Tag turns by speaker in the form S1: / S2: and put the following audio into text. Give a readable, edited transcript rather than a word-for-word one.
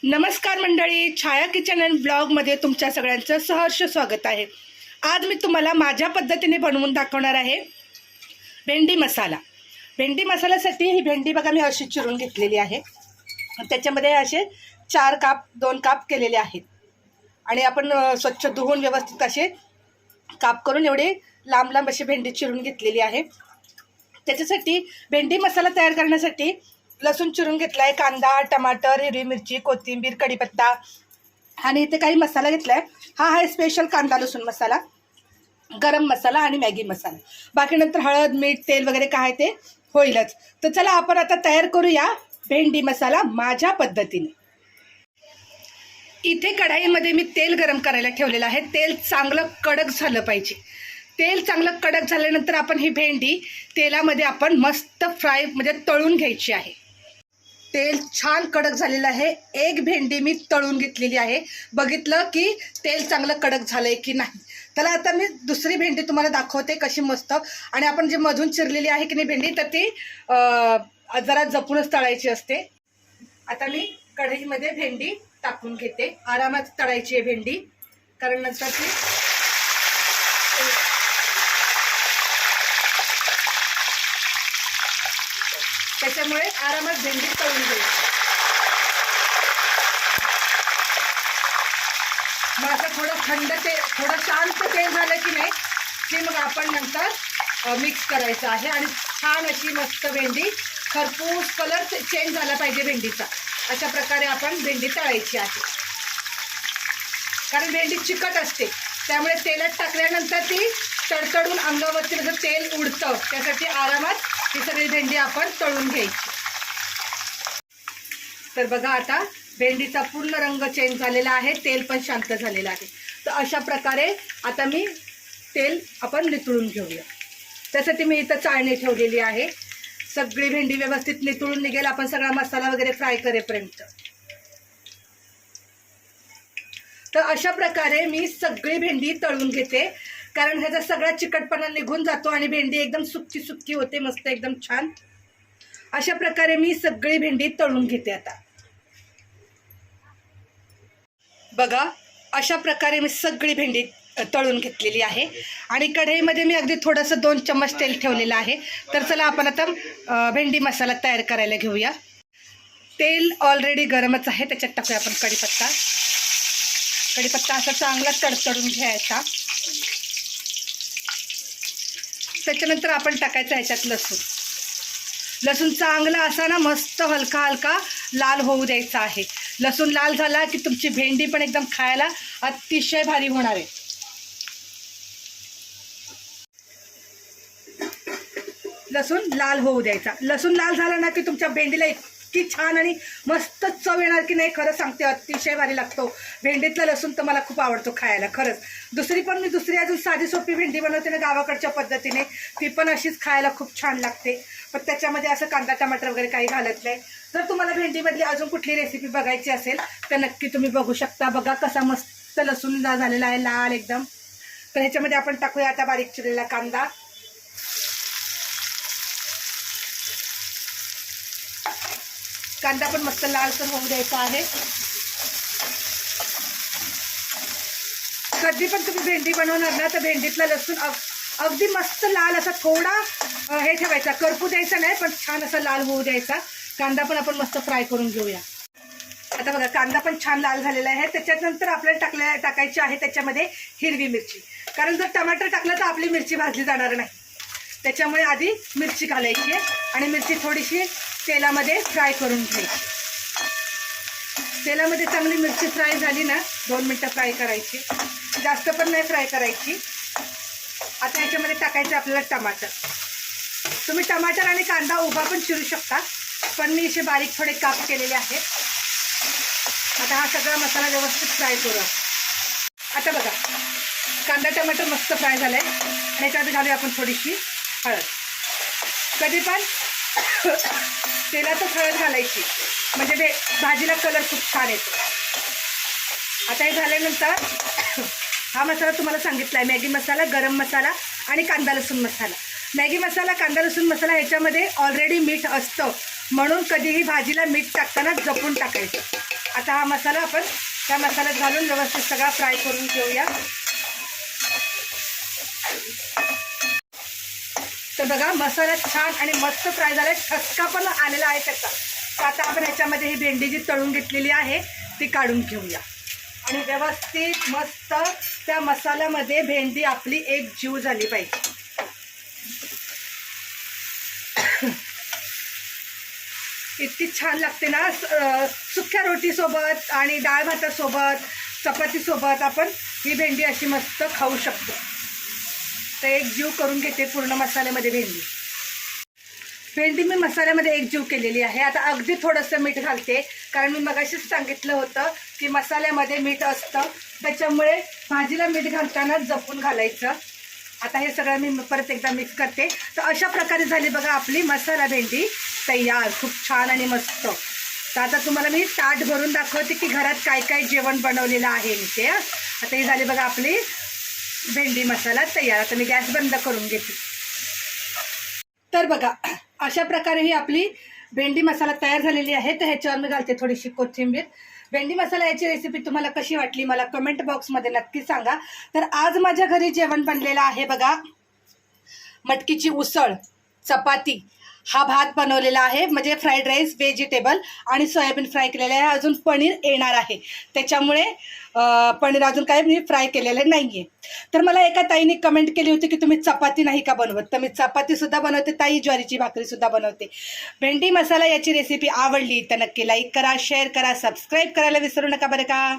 S1: नमस्कार मंडळी, छाया kitchen and ब्लॉगमध्ये तुमच्या सगळ्यांचं सहर्ष स्वागत आहे। आज मी तुम्हाला माझ्या पद्धतीने बनवून दाखवणार आहे भेंडी मसाला। भेंडी मसाल्यासाठी ही भेंडी बघा मी अशी चिरून घेतलेली आहे। त्याच्यामध्ये असे 2 काप केलेले आहेत आणि आपण स्वच्छ धुवून व्यवस्थित असे काप करून एवढे लांब लांब अशी भेंडी चिरून घेतलेली आहे। त्याच्यासाठी भेंडी मसाला तयार करण्यासाठी लसूण चिरून घेतला आहे, कांदा, टमाटर, हिरवी मिरची, कोथिंबीर, कढीपत्ता आणि इथे काही मसाला घेतला आहे। हा आहे स्पेशल कांदा लसूण मसाला, गरम मसाला आणि मॅगी मसाला। बाकी नंतर हळद, मीठ, तेल वगैरे काय ते होईलच। तर चला आपण आता तयार करूया भेंडी मसाला माझ्या पद्धतीने। इथे कढाईमध्ये मी तेल गरम करायला ठेवलेलं आहे। तेल चांगलं कडक झालं पाहिजे। तेल चांगलं कडक झाल्यानंतर आपण ही भेंडी तेलामध्ये आपण मस्त फ्राय म्हणजे तळून घ्यायची आहे। तेल छान कडक झालेलं आहे। एक भेंडी मी तळून घेतलेली आहे, बघितलं की तेल चांगलं कडक झालंय की नाही। त्याला आता मी दुसरी भेंडी तुम्हाला दाखवते कशी मस्त। आणि आपण जे मधून चिरलेली आहे की नाही भेंडी, तर ती जरा जपूनच तळायची असते। आता मी कढईमध्ये भेंडी टाकून घेते। आरामात तळायची आहे भेंडी, कारण नंतर ती त्याच्यामुळे आरामात भेंडी तळून घ्यायची। मग आता थोडं शांत तेल झालं की नाही की मग आपण नंतर मिक्स करायचं आहे आणि छान अशी मस्त भेंडी खरपूस कलर चेंज झाला पाहिजे भेंडीचा, अशा प्रकारे आपण भेंडी तळायची आहे। कारण भेंडी चिकट असते, त्यामुळे तेलात टाकल्यानंतर ती तडतडून अंगावरती जसं तेल उडतं, त्यासाठी आरामात ही सगळी भेंडी आपण तळून घ्यायची। तर बघा आता भेंडीचा पूर्ण रंग चेंज झालेला आहे, तेल पण शांत झालेलं आहे। तर अशा प्रकारे आता मी तेल आपण नितळून घेऊया। त्यासाठी मी इथं चाळणी ठेवलेली आहे। सगळी भेंडी व्यवस्थित नितळून निघेल आपण सगळा मसाला वगैरे फ्राय करेपर्यंत। तर अशा प्रकारे मी सगळी भेंडी तळून घेते, कारण ह्याचा सगळा चिकटपणा निघून जातो आणि भेंडी एकदम सुक्की सुक्की होते, मस्त एकदम छान। अशा प्रकारे मी सगळी भेंडी तळून घेते। आता बघा अशा प्रकारे मी सगळी भेंडी तळून घेतलेली आहे आणि कढईमध्ये मी अगदी थोडंसं 2 चम्मच तेल ठेवलेलं आहे। तर चला आपण आता भेंडी मसाला तयार करायला घेऊया। तेल ऑलरेडी गरमच आहे, त्याच्यात टाकूया आपण कढीपत्ता। कढीपत्ता असा चांगला तडतडून घ्यायचा। त्याच्यानंतर आपण टाकायचं ह्याच्यात लसूण। लसूण चांगला असा ना मस्त हलका हलका लाल होऊ द्यायचा आहे। लसूण लाल झाला की तुमची भेंडी पण एकदम खायला अतिशय भारी होणार आहे। लसूण लाल होऊ द्यायचा। लसूण लाल झाला ना की तुमच्या भेंडीला इतकी छान आणि मस्त चव येणार की नाही, खरं सांगते अतिशय भारी लागतो। भेंडीतला लसूण तर मला खूप आवडतो खायला खरंच। दुसरी अजून साधी सोपी भेंडी बनवते ना गावाकडच्या पद्धतीने, ती पण अशीच खायला खूप छान लागते, पण त्याच्यामध्ये असं कांदा टमाटर वगैरे काही घालत नाही। जर तुम्हाला भेंडीमधली अजून कुठली रेसिपी बघायची असेल तर नक्की तुम्ही बघू शकता। बघा कसा मस्त लसूण झालेला आहे लाल एकदम। तर ह्याच्यामध्ये आपण टाकूया आता बारीक चिरलेला कांदा। कांदा पण मस्त लालसर होऊ द्यायचा आहे। कधी पण तुम्ही भेंडी बनवणार ना तर भेंडीतला लसूण अगदी मस्त लाल असा थोडा हे ठेवायचा, करपू द्यायचा नाही, पण छान असा लाल होऊ द्यायचा। कांदा पण आपण मस्त फ्राय करून घेऊया। आता बघा कांदा पण छान लाल झालेला आहे। त्याच्यानंतर आपल्याला टाकायची आहे त्याच्यामध्ये हिरवी मिरची, कारण जर टमाटर टाकलं तर आपली मिरची भाजली जाणार नाही, त्याच्यामुळे आधी मिरची घालायची आहे आणि मिरची थोडीशी तेलामध्ये फ्राय करून घ्यायची। तेलामध्ये चांगली मिरची फ्राय झाली ना 2 मिनटं फ्राय करायची, जास्त पण नाही फ्राय करायची। आता ह्याच्यामध्ये टाकायचं आपल्याला टमाटर। तुम्ही टमाटर आणि कांदा उभा पण चिरू शकता, पण मी असे बारीक थोडे काप केलेले आहेत। आता हा सगळा मसाला व्यवस्थित फ्राय करू। आता बघा कांदा टमाटर मस्त फ्राय झालाय। ह्याच्यामध्ये घालूया आपण थोडीशी हळद। कधी पण तेलातच हळद घालायची, म्हणजे भाजीला कलर खूप छान येतो। आता हे झाल्यानंतर हा मसाला तुम्हाला सांगितला आहे, मॅगी मसाला, गरम मसाला आणि कांदा लसूण मसाला। मॅगी मसाला, कांदा लसूण मसाला ह्याच्यामध्ये ऑलरेडी मीठ असतं, म्हणून कधीही भाजीला मीठ टाकताना जपून टाकायचं. आता हा मसाला आपण त्या मसाल्यात घालून व्यवस्थित सगळा फ्राय करून घेऊया. तर बघा मसाला छान आणि मस्त फ्राय झाला, ठसका पण आलेला आहे त्याचा. तर आता आपण ह्याच्यामध्ये ही भेंडी जी तळून घेतलेली आहे ती काढून घेऊया आणि व्यवस्थित मस्त त्या मसाल्यामध्ये भेंडी आपली एक जीव झाली पाहिजे. इतकी छान लागते ना, सुक्या रोटीसोबत आणि डाळ भातासोबत चपातीसोबत आपण ही भेंडी अशी मस्त खाऊ शकतो. तर एक जीव करून घेते पूर्ण मसाल्यामध्ये भेंडी मी मसाल्यामध्ये एक जीव केलेली आहे. आता अगदी थोडंसं मीठ घालते, कारण मी मगाशीच सांगितलं होतं की मसाल्यामध्ये मीठ असतं, त्याच्यामुळे भाजीला मीठ घालताना जपून घालायचं. आता हे सगळं मी परत एकदा मिक्स करते. तर अशा प्रकारे झाली बघा आपली मसाला भेंडी तयार, खूप छान आणि मस्त. तर आता तुम्हाला मी ताट भरून दाखवते की घरात काय काय जेवण बनवलेलं आहे मी ते. आता ही झाली बघा आपली भेंडी मसाला तयार. आता मी गॅस बंद करून घेते. तर बघा अशा प्रकारे ही आपली भेंडी मसाला तयार झालेली आहे. तर ह्याच्यावर मी घालते थोडीशी कोथिंबीर. भेंडी मसाला याची रेसिपी तुम्हाला कशी वाटली मला कमेंट बॉक्समध्ये नक्की सांगा. तर आज माझ्या घरी जेवण बनलेलं आहे बघा, मटकीची उसळ, चपाती, हा भात बनवलेला आहे, म्हणजे फ्राईड राईस, व्हेजिटेबल आणि सोयाबीन फ्राय केलेलं आहे. अजून पनीर येणार आहे, त्याच्यामुळे पनीर अजून काही मी फ्राय केलेलं नाही आहे. तर मला एका ताईने कमेंट केली होती की तुम्ही चपाती नाही का बनवत, तर मी चपातीसुद्धा बनवते ताई, ज्वारीची भाकरीसुद्धा बनवते. भेंडी मसाला याची रेसिपी आवडली तर नक्की लाईक करा, शेअर करा, सबस्क्राईब करायला विसरू नका बरं का.